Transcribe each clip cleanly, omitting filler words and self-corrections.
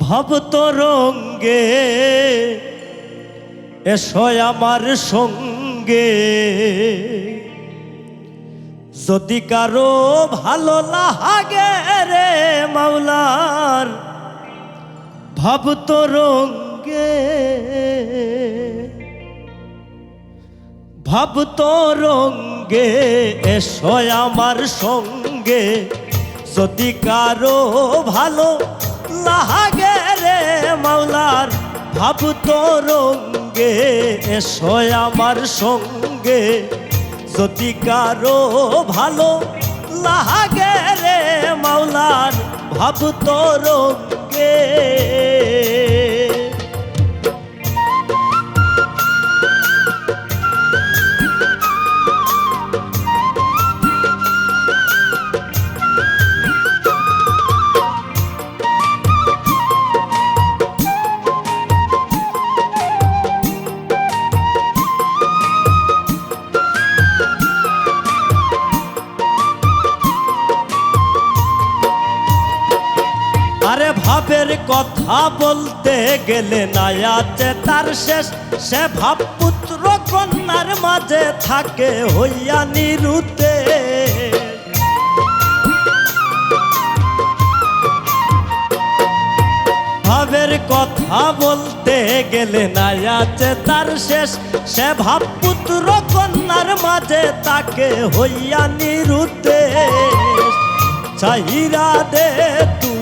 ভাব তরঙ্গে এসো আমার সঙ্গে, যদি কারো ভালো লাগে রে মাওলার ভাব তরঙ্গে, ভাব তরঙ্গে এসো আমার সঙ্গে, যদি কারো ভালো লাগে রে মাওলার ভাব তরঙ্গে এসো আমার সঙ্গে, যদি কারো ভালো লাগে রে মাওলার ভাব তরঙ্গে। আরে ভাবের কথা বলতে গেলে না আছে তার শেষ, সে ভাব পুত্র কন্যার মাঝে থাকে হইয়া নিরুতে। ভাবের কথা বলতে গেলে না আছে তার শেষ, সে ভাব পুত্র কন্যার মাঝে তাকে হইয়া নিরুতে। চাহিরা দে তুই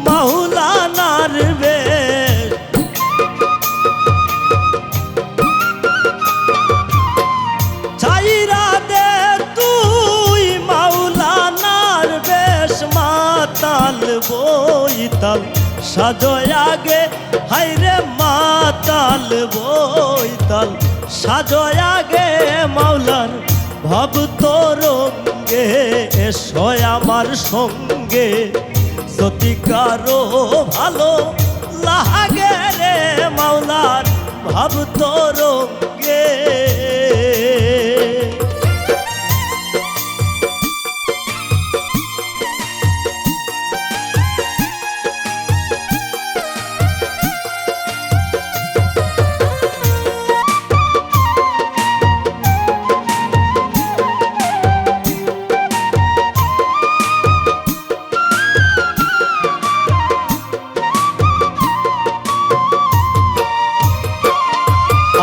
মাওলানার বেশ, চাইরা দে তুই মাওলানার বেশ, মাতাল বইতাল সাজয় আগে হাইরে, মাতাল বইতাল সাজয় আগে মাওলার ভাব তরঙ্গে এসো আমার সঙ্গে, যদি কারো ভালো লাগে রে মাওলার ভাব তরঙ্গে।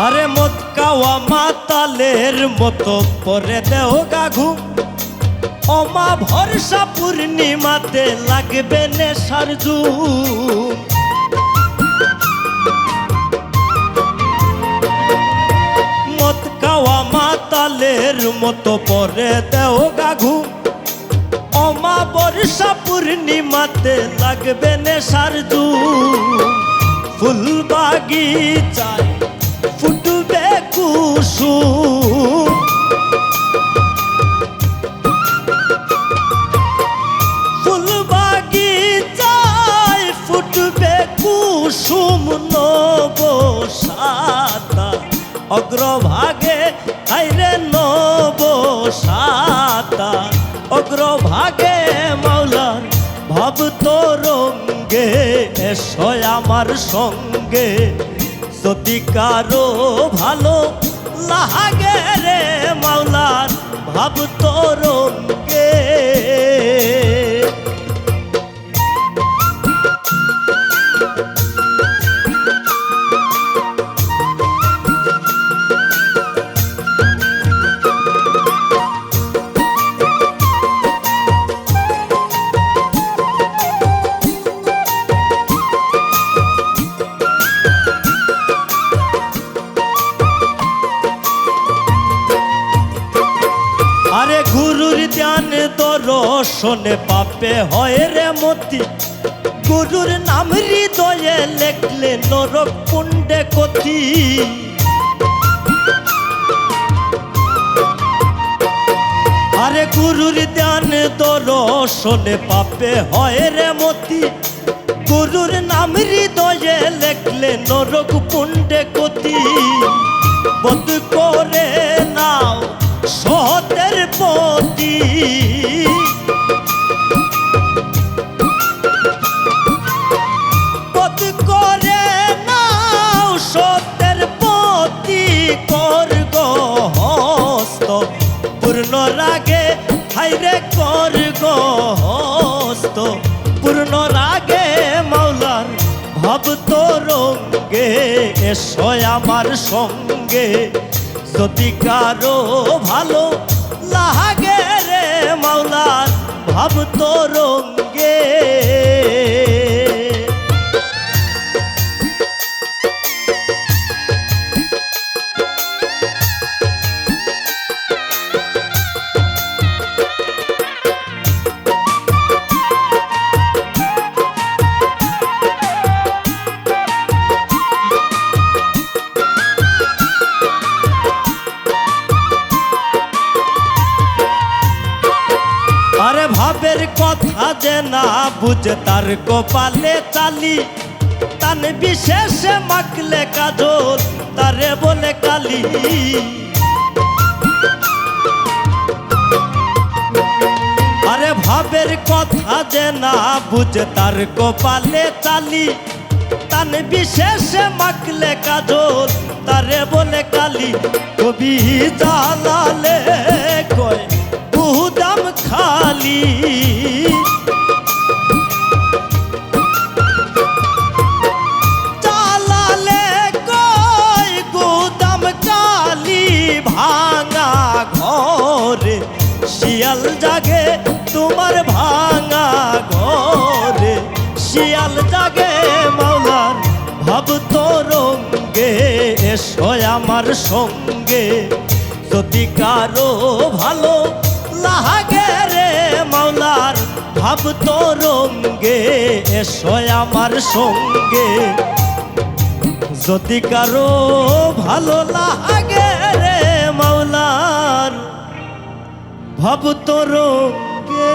আরে মদ খাওয়া মাতালের মতো করে দেও গাঘু, অমা ভরসা পূর্ণিমাতে লাগবে নেশার জুম। মদ খাওয়া মাতালের মতো করে দেও গাঘু, অমা বর্ষা পূর্ণিমাতে লাগবে নেশার জুম। ফুল বাগিচায় ফুটবে কুসুম, ফুল বাগিচায় ফুটবে কুসুম। নবসাতা অগ্রভাগে হাইরে, নবসাতা অগ্রভাগে মাওলার ভাব তরঙ্গে এসো আমার সঙ্গে, যদি কারো ভালো লাগে রে মাওলার ভাব তরঙ্গে। আরে গুরুর ধ্যান দর্শনে পাপে হয় রে মতি, গুরুর নাম হৃদয়ে লেখলে নরক কুণ্ডে কতি। আরে গুরুর ধ্যান দর্শনে পাপে হয় রে মতি, গুরুর নাম হৃদয়ে লেখলে নরক কুণ্ডে কতি। বন্ধ করে নাও সতের পতি, এসো আমার সঙ্গে। যদি কারো ভালো লাগে রে মাওলার ভাব তরঙ্গে। আরে ভাবের কথা যে না বুঝে তার কপালে চালি, তান বিশেষে মাখলে কাজল তারে বলে কালি। আরে ভাবের কথা যে না বুঝে তার কপালে চালি, তান বিশেষে মাখলে কাজল তারে বলে কালি। কবি জালালে কয় গুদাম খালি, জালালে কয় গুদাম খালি। ভাঙা ঘরে শিয়াল জাগে তোমার, ভাঙা ঘরে শিয়াল জাগে মাওলার ভাব তরঙ্গে। এসো আমার সঙ্গে। যদি কারো ভালো লাগে রে মাওলার ভাব তরঙ্গে। এসো আমার সঙ্গে। যদি কারো ভালো লাগে রে মাওলার ভাব তরঙ্গে।